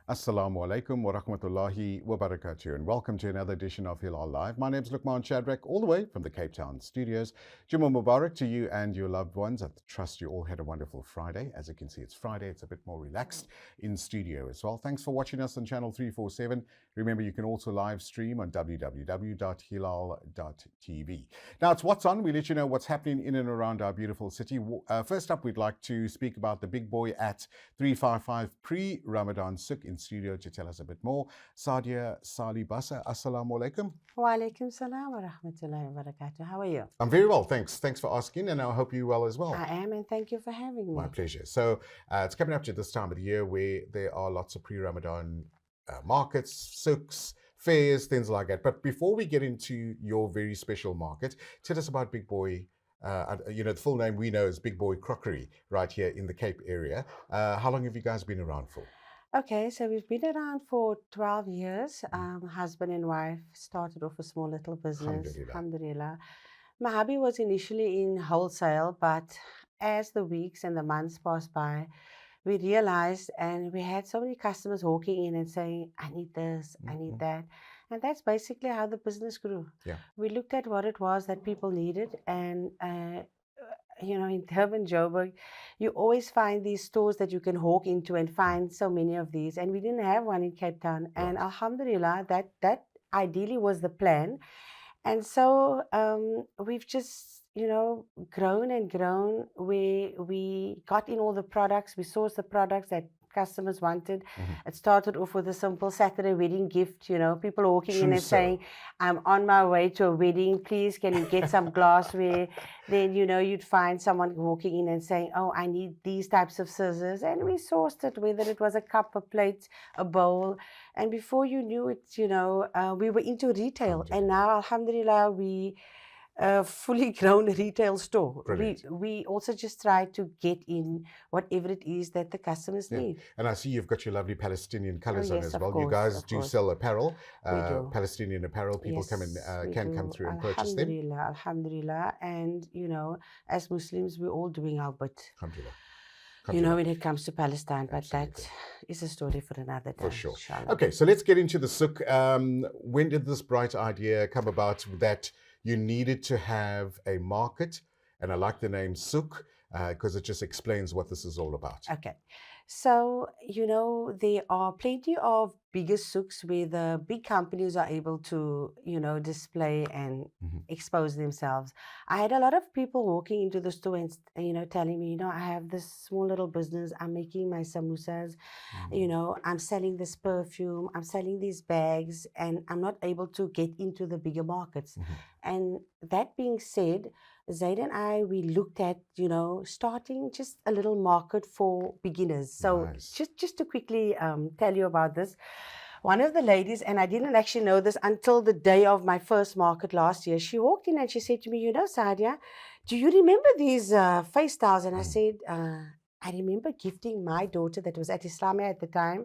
Assalamu alaikum wa rahmatullahi wa barakatuh, and welcome to another edition of Hilaal Live. My name is Luqman Shadrack, all the way from the Cape Town studios. Jummah Mubarak to you and your loved ones. I trust you all had a wonderful Friday. As you can see, it's Friday. It's a bit more relaxed in studio as well. Thanks for watching us on channel 347. Remember, you can also live stream on www.hilal.tv. Now, it's What's On. We let you know what's happening in and around our beautiful city. First up, we'd like to speak about the big boy at 355 pre-Ramadan Souk in studio to tell us a bit more. Sadia, Salie, Bassa, assalamu alaikum. Wa alaikum salam wa rahmatullahi wa barakatuh. How are you? I'm very well, thanks. Thanks for asking, and I hope you're well as well. I am, and thank you for having me. My pleasure. So it's coming up to this time of the year where there are lots of pre-Ramadan markets, souks, fairs, things like that. But before we get into your very special market, tell us about Big Boy. The full name we know is Big Boy Crockery right here in the Cape area. How long have you guys been around for? Okay, so we've been around for 12 years. Husband and wife started off a small little business. Alhamdulillah. My hubby was initially in wholesale, but as the weeks and the months passed by, we realized, and we had so many customers walking in and saying, I need this, I need that. And that's basically how the business grew. Yeah. We looked at what it was that people needed, and in Durban, Joburg, you always find these stores that you can walk into and find so many of these. And we didn't have one in Cape Town. Right. And alhamdulillah, that ideally was the plan. And so we've just, grown and grown. We got in all the products. We sourced the products that customers wanted. It started off with a simple Saturday wedding gift, people walking in and saying, I'm on my way to a wedding, please can you get some glassware? Then you'd find someone walking in and saying, oh, I need these types of scissors, and we sourced it, whether it was a cup, a plate, a bowl, and before you knew it, we were into retail. And now alhamdulillah, we fully grown retail store. We also just try to get in whatever it is that the customers need. And I see you've got your lovely Palestinian colors on as well. Course, you guys do sell apparel, Palestinian apparel. People can come through and purchase them. Alhamdulillah. And as Muslims, we're all doing our bit. Alhamdulillah. When it comes to Palestine, but that is a story for another time. For sure. Inshallah. Okay, so let's get into the souk. When did this bright idea come about that you needed to have a market? And I like the name souk because it just explains what this is all about. Okay. So, there are plenty of bigger souks where the big companies are able to, display and expose themselves. I had a lot of people walking into the store and, telling me, I have this small little business. I'm making my samosas. I'm selling this perfume. I'm selling these bags, and I'm not able to get into the bigger markets. And that being said, Zaid and I, we looked at, starting just a little market for beginners. So just to quickly tell you about this, one of the ladies, and I didn't actually know this until the day of my first market last year, she walked in and she said to me, Sadia, do you remember these face towels? And I said, I remember gifting my daughter that was at Islamia at the time.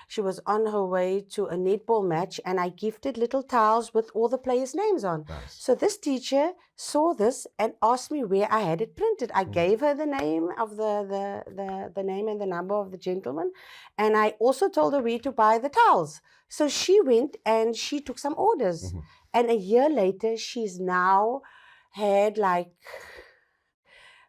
She was on her way to a netball match, and I gifted little towels with all the players' names on. So this teacher saw this and asked me where I had it printed. I gave her the name of the name and the number of the gentleman, and I also told her where to buy the towels. So she went and she took some orders. And a year later, she's now had like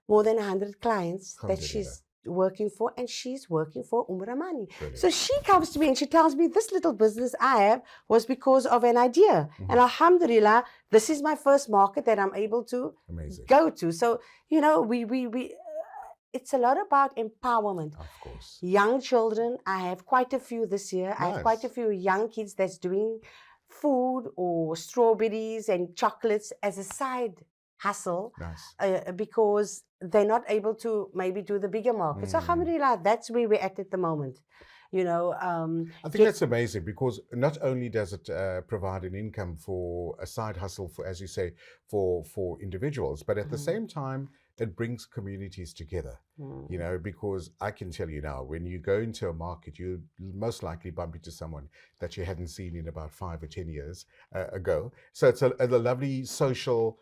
more than 100 clients that she's working for, and she's working for Ramani. So she comes to me and she tells me, this little business I have was because of an idea. And alhamdulillah, this is my first market that I'm able to go to. So, it's a lot about empowerment. Of course. Young children, I have quite a few this year. I have quite a few young kids that's doing food or strawberries and chocolates as a side hustle because they're not able to maybe do the bigger market. So alhamdulillah, that's where we're at the moment. I think that's amazing, because not only does it provide an income for a side hustle, for, as you say, for individuals, but at the same time, it brings communities together, because I can tell you now, when you go into a market, you most likely bump into someone that you hadn't seen in about 5 or 10 years ago. So it's a lovely social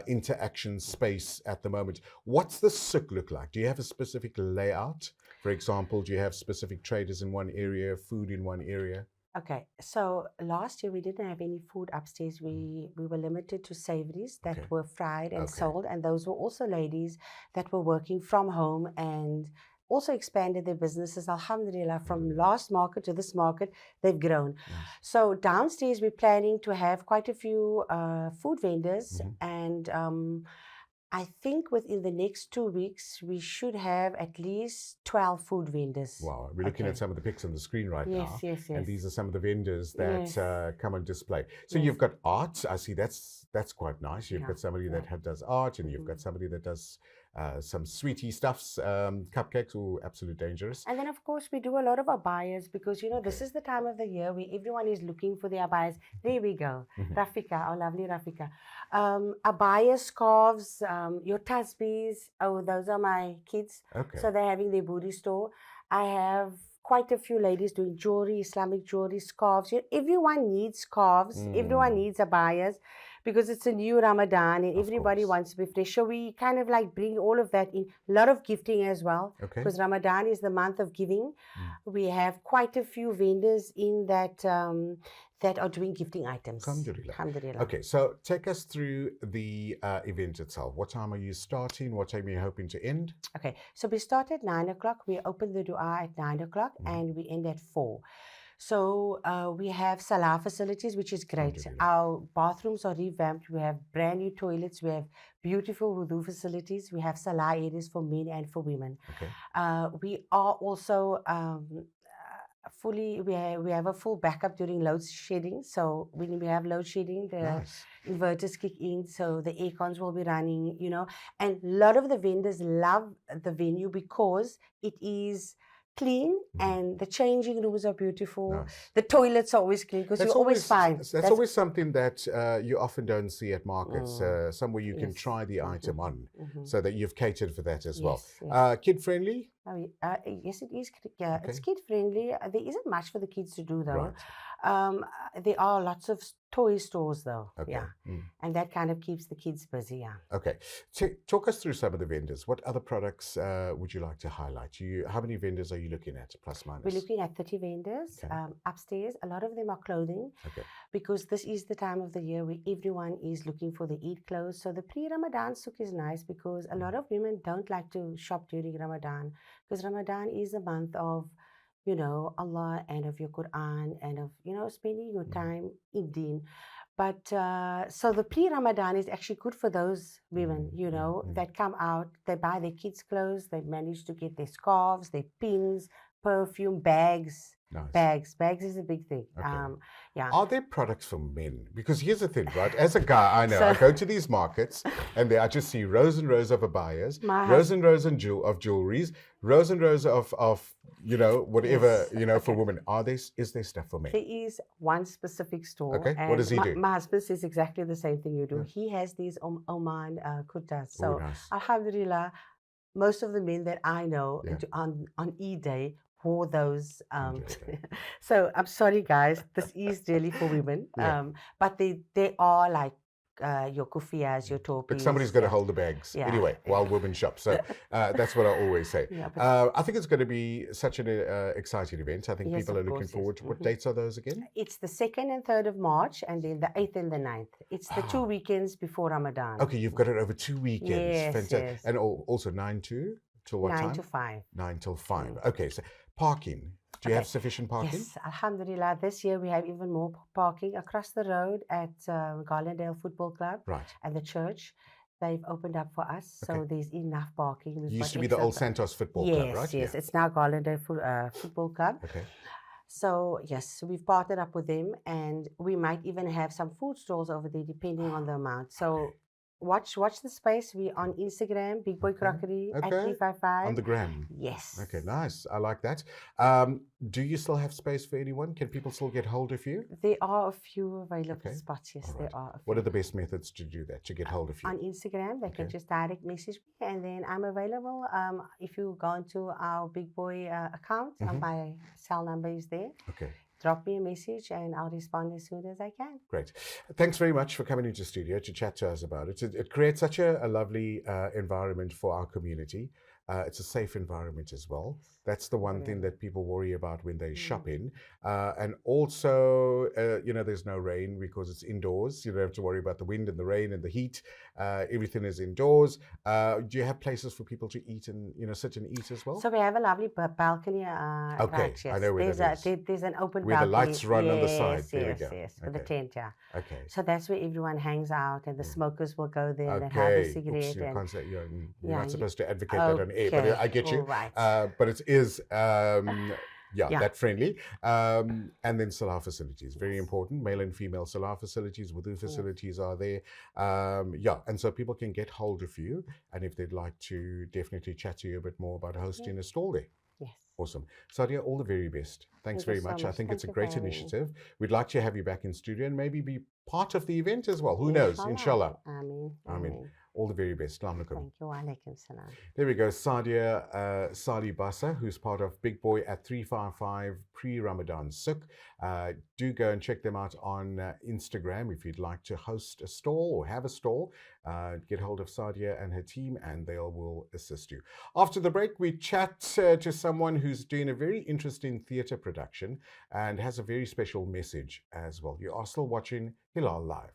interaction space at the moment. What's the souk look like? Do you have a specific layout? For For example, do you have specific traders in one area, food in one area? Okay, so last year we didn't have any food upstairs. We were limited to savories that Okay. were fried and Okay. sold, and those were also ladies that were working from home and also expanded their businesses. Alhamdulillah, from last market to this market, they've grown. Nice. So downstairs we're planning to have quite a few food vendors, and I think within the next 2 weeks, we should have at least 12 food vendors. Wow, we're looking at some of the pics on the screen right Yes, now. yes, And yes. these are some of the vendors that Yes. come on display. So Yes. you've got art. I see that's quite nice. You've Yeah, got somebody yeah. that does art, and you've got somebody that does some sweetie stuffs, cupcakes, or absolute dangerous. And then, of course, we do a lot of abayas because, this is the time of the year where everyone is looking for the abayas. There we go. Rafika, our lovely Rafika. Abaya scarves, your tasbihs. Oh, those are my kids. Okay. So they're having their booty store. I have quite a few ladies doing jewelry, Islamic jewelry, scarves. Everyone needs scarves. Everyone needs abayas because it's a new Ramadan and everybody wants to be fresh. So we kind of like bring all of that in. A lot of gifting as well. Okay. Because Ramadan is the month of giving. We have quite a few vendors in that that are doing gifting items. Alhamdulillah. Alhamdulillah. Okay, so take us through the event itself. What time are you starting? What time are you hoping to end? Okay, so we start at 9 o'clock. We open the dua at 9 o'clock and we end at 4. So we have salah facilities, which is great. Our bathrooms are revamped. We have brand new toilets. We have beautiful wudu facilities. We have salah areas for men and for women. Okay. We are also we have a full backup during load shedding. So when we have load shedding, the inverters kick in, so the air cons will be running, and a lot of the vendors love the venue because it is clean and the changing rooms are beautiful. The toilets are always clean because you always find that's always something that you often don't see at markets. Somewhere you can try the item on, so that you've catered for that as well. Kid friendly? Yes, it is. It's kid friendly. There isn't much for the kids to do though. Right. There are lots of toy stores though. Okay. Yeah, and that kind of keeps the kids busy. Yeah. Okay, talk us through some of the vendors. What other products would you like to highlight? How many vendors are you looking at, plus minus? We're looking at 30 vendors upstairs. A lot of them are clothing because this is the time of the year where everyone is looking for the Eid clothes. So the pre-Ramadan souk is nice because a lot of women don't like to shop during Ramadan because Ramadan is a month of Allah and of your Quran and of, spending your time in Deen. But so the pre-Ramadan is actually good for those women, that come out, they buy their kids' clothes, they manage to get their scarves, their pins, perfume, bags. Nice. Bags is a big thing. Yeah. Are there products for men? Because here's the thing, right? As a guy, I know I go to these markets and I just see rows and rows of abayas, rows and rows of jewelries, rows and rows of whatever, for women. Is there stuff for men? There is one specific store. Okay. What does he do? My husband says exactly the same thing you do. He has these Oman kurtas. So nice. Alhamdulillah, most of the men that I know on Eid day wore those. So I'm sorry, guys. This is really for women. But they are like your kufias, your topis. But somebody's got to hold the bags anyway while women shop. So that's what I always say. I think it's going to be such an exciting event. I think people are looking forward to. What dates are those again? It's the 2nd and 3rd of March, and then the 8th and the 9th. It's the 2 weekends before Ramadan. Okay, you've got it over 2 weekends. Yes, fantastic. yes. And also 9 to till what time? 9 to 5. 9 till 5. Okay, so parking. Do you have sufficient parking? Yes, Alhamdulillah. This year we have even more parking across the road at Garlandale Football Club and the church. They've opened up for us, so there's enough parking. It used to be the old Santos Football Club, right? Yes, it's now Garlandale Football Club. Okay. So yes, we've partnered up with them, and we might even have some food stalls over there, depending on the amount. So. Watch the space. We're on Instagram, Big Boy Crockery at 355. On the gram. Yes. Okay, nice. I like that. Do you still have space for anyone? Can people still get hold of you? There are a few available spots. Yes, there are. A few. What are the best methods to do that, to get hold of you? On Instagram, they can just direct message me, and then I'm available. If you go into our Big Boy account, my cell number is there. Okay. Drop me a message and I'll respond as soon as I can. Great. Thanks very much for coming into studio to chat to us about it. It creates such a lovely environment for our community. it's a safe environment as well. That's the one thing that people worry about when they shop in. And also, there's no rain because it's indoors. You don't have to worry about the wind and the rain and the heat. Everything is indoors. Do you have places for people to eat and, sit and eat as well? So we have a lovely balcony. Okay, Right, yes. I know where that is. There's an open Where the balcony. lights run on the side. Yes, There we yes, go. yes. With the Okay. tent, yeah. Okay. So that's where everyone hangs out, and the smokers will go there and have a Okay. Oops, cigarette. you And can't say, you're yeah, not supposed to advocate that on air, but okay, I get you. all right. But it is, Yeah. that friendly. And then Salah facilities, very important. Male and female Salah facilities, wudu facilities are there. And so people can get hold of you, and if they'd like to definitely chat to you a bit more about hosting a stall there. Yes. Awesome. Sadia, all the very best. Thanks Thank you very so much. I much. think Thank it's a you for great having me. initiative. We'd like to have you back in studio and maybe be part of the event as well. Who knows? Inshallah. Ameen. Ameen. All the very best. Assalamu alaikum. Thank you. Wa alaikum salam. There we go. Sadia Salie Bassa, who's part of Big Boy at 355 pre-Ramadan Souk. Do go and check them out on Instagram if you'd like to host a stall or have a stall. Get hold of Sadia and her team and they will assist you. After the break, we chat to someone who's doing a very interesting theatre production and has a very special message as well. You are still watching Hilaal Live.